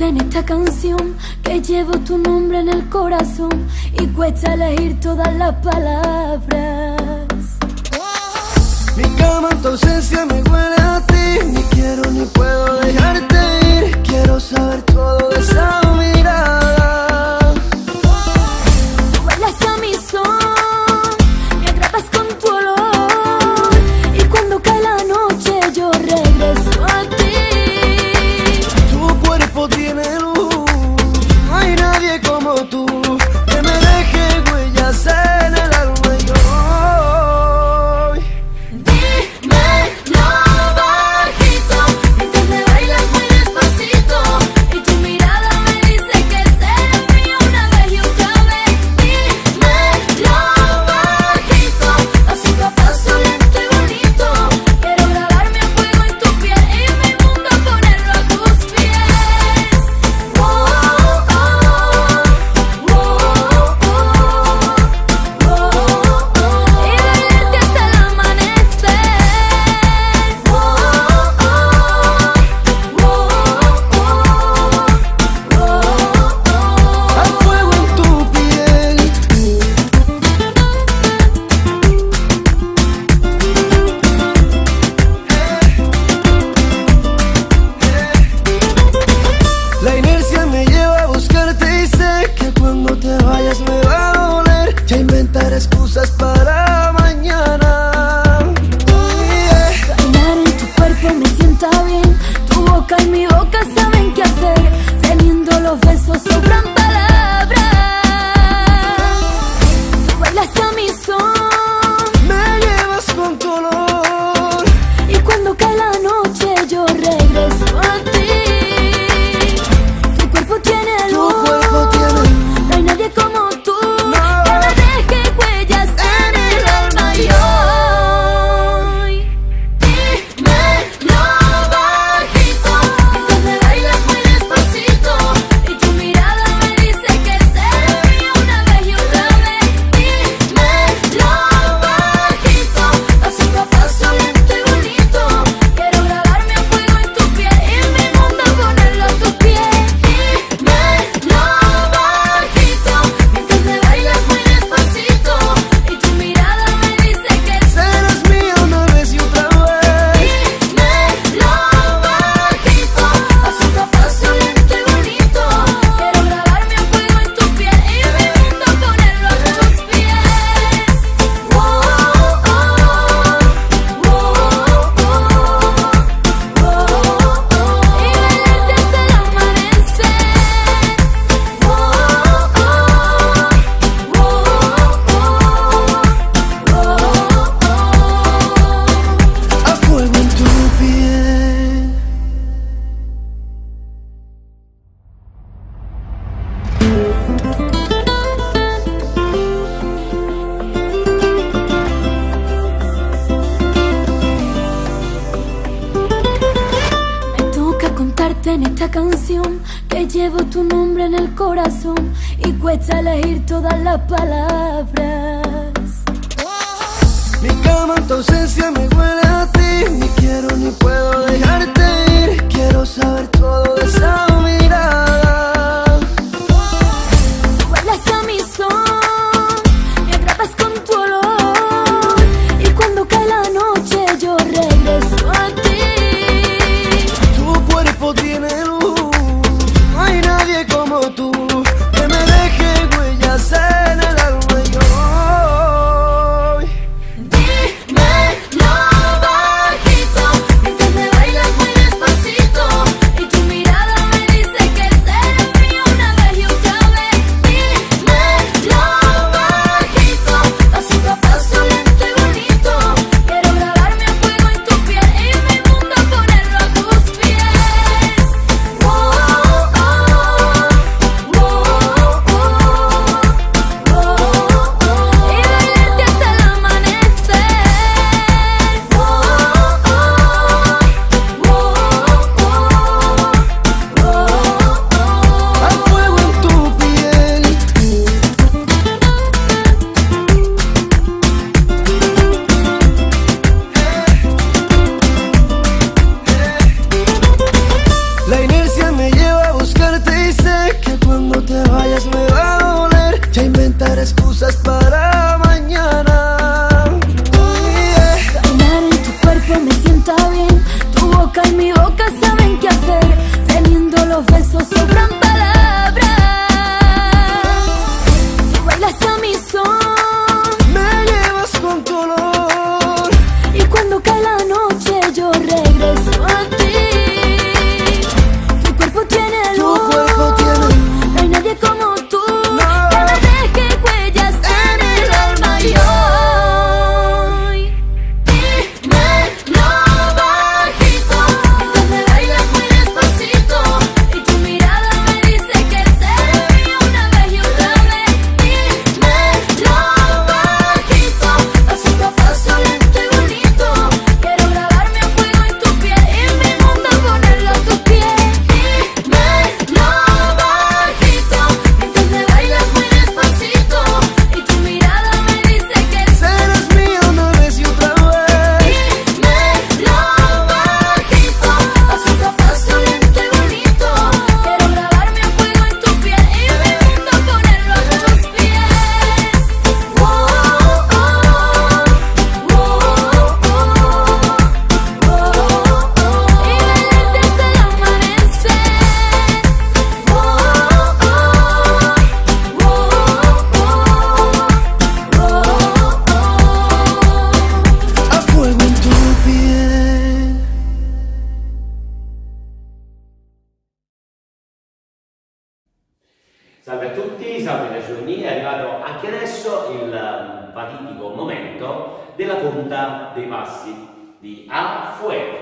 En esta canción que llevo tu nombre en el corazón y cuesta elegir todas las palabras. Mi cama en tu ausencia me huele a ti, ni quiero ni puedo dejarte ir. Quiero saber todo de esa mirada. Tú bailas a mi son, me atrapas con tu olor, y cuando cae la noche yo regreso a ti. Tiene luz, no hay nadie como tú, que me deje huellas en el alma y hoy. Dímelo bajito, mientras me bailas muy despacito, y tu mirada me dice que serás mío una vez y otra vez. Dímelo bajito, pasito a paso lento y bonito, quiero grabarme a fuego en tu piel y mi mundo ponerlo a tus pies. La inercia me lleva a buscarte y sé que cuando te vayas me va a doler. Ya inventar excusas para mañana. Bailar en tu cuerpo me sienta bien, tu boca y mi boca saben qué hacer. Teniendo los besos sobran palabras. Tú bailas a mi son, Me llevas con tu olor, y cuando cae la noche yo regreso a ti. Tu cuerpo tiene luz, no hay nadie como tú, que me deje huellas en el alma y hoy. Dímelo bajito, mientras me bailas muy despacito, y tu mirada me dice que serás mío una vez y otra vez. Dímelo bajito, pasito a paso lento y bonito, quiero grabarme a fuego en tu piel y mi mundo ponerlo a tus pies. Dímelo bajito, mientras me bailas muy despacito, y tu mirada me dice que serás mía una vez y otra vez. Dímelo bajito, pasito a paso lento y bonito, quiero grabarme a fuego en tu piel y mi mundo ponerlo a tus pies. Y bailarte hasta el amanecer. A fuego en tu piel. Me toca contarte en esta canción que llevo tu nombre en el corazón y cuesta elegir todas las palabras. Mi cama en tu ausencia me huele a ti, ni quiero ni puedo dejarte ir. Quiero saber todo de esa mirada. Tú bailas a mi son, me atrapas con tu olor, y cuando cae la noche yo regreso a ti. Tu cuerpo tiene luz, no hay nadie como tú, que me deje huellas en el alma y hoy. Dímelo bajito, mientras me bailas muy despacito, y tu mirada me excusas para mañana. Bailar en tu cuerpo me sienta bien. Tu boca y mi boca saben qué hacer. Teniendo los besos sobran palabras. Tú bailas a mi son, Me llevas con tu olor. y cuando cae la noche yo regreso a ti. Tu cuerpo tiene Tu luz, cuerpo tiene luz. no hay nadie como tú, No. que me deje huellas en el alma y hoy. Dímelo bajito, mientras me bailas muy despacito, y tu mirada me dice que seré mía una vez y otra vez. Dímelo bajito, pasito a paso lento y bonito, quiero grabarme a fuego en tu piel y mi mundo ponerlo a tus pies. Dímelo bajito, mientras me bailas muy despacito, y tu mirada me dice que Serás mía una vez y otra vez. dímelo bajito, pasito a paso lento y bonito, quiero grabarme a fuego en tu piel y mi mundo ponerlo a tus pies. Oh, oh, oh, y bailarte hasta el amanecer. A fuego en tu piel. Salve a tutti, salve da giorni, è arrivato anche adesso il fatidico momento della conta dei passi di A Fuego.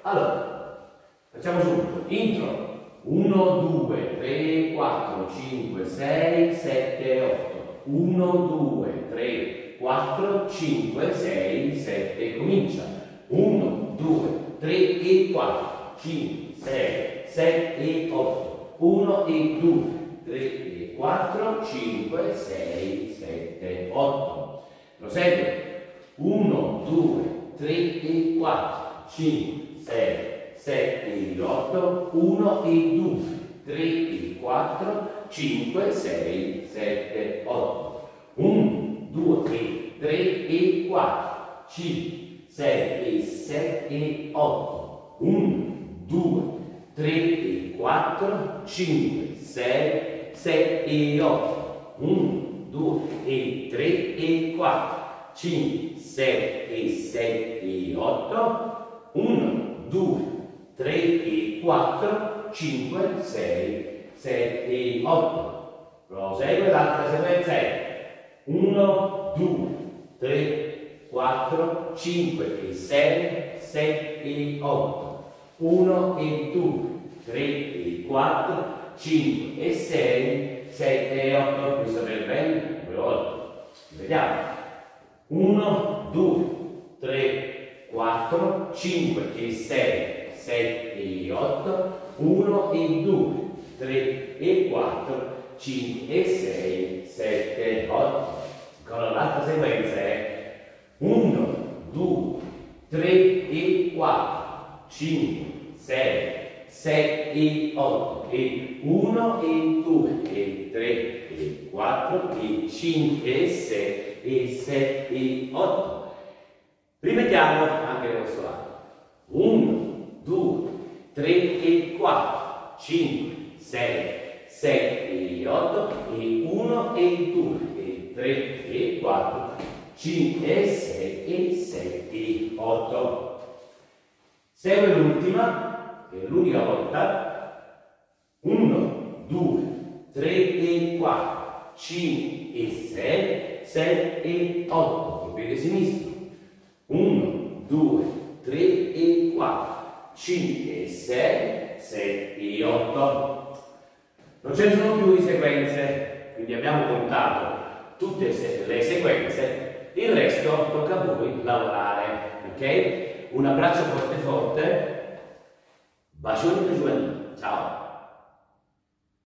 Allora, facciamo subito, intro, 1, 2, 3, 4, 5, 6, 7, 8, 1, 2, 3, 4, 5, 6, 7, comincia, 1, 2, 3 e 4, 5, 6, 7 e 8, 1 e 2, 3 e 4, 5, 6, 7, 8. Prosegue. 1, 2, 3 e 4, 5, 6, 7 e 8, 1 e 2, 3 e 4, 5, 6, 7, 8. 1, 2, 3 e 4, 5, 6 e 7 e 8. 1, 2, 3 e 4, 5, 6, 7 e 8, 1, 2 e 3 e 4, 5, 6 e 7 e 8, 1, 2, 3 e 4, 5, 6, 7 e 8. Prosegue l'altra sequenza è 1, 2, 3, 4, 5 e 6, 7 e 8, 1 e 2, 3 e 4, 5 e 6, 7 e 8, mi sapete bene? Due volte. Vediamo. 1, 2, 3, 4, 5 e 6, 7 e 8, 1 e 2, 3 e 4, 5 e 6, 7 e 8. Ancora l'altra sequenza è 1, 2, 3 e 4, 5, 6, 7 e 8 e 1 e 2 e 3 e 4 e 5 e 6 e 7 e 8. Ripetiamo anche da questo lato. 1, 2, 3 e 4, 5, 6, 7 e 8 e 1 e 2 e 3 e 4, 5 e 6 e 7 e 8. Segue l'ultima, che è l'unica volta. 1, 2, 3 e 4, 5 e 6, 7 e 8. Il piede sinistro. 1, 2, 3 e 4, 5 e 6, 7 e 8. Non ce ne sono più di sequenze, quindi abbiamo contato tutte le sequenze, il resto tocca a voi lavorare, ok? Un abbraccio forte forte, bacioni da Giovanni, ciao!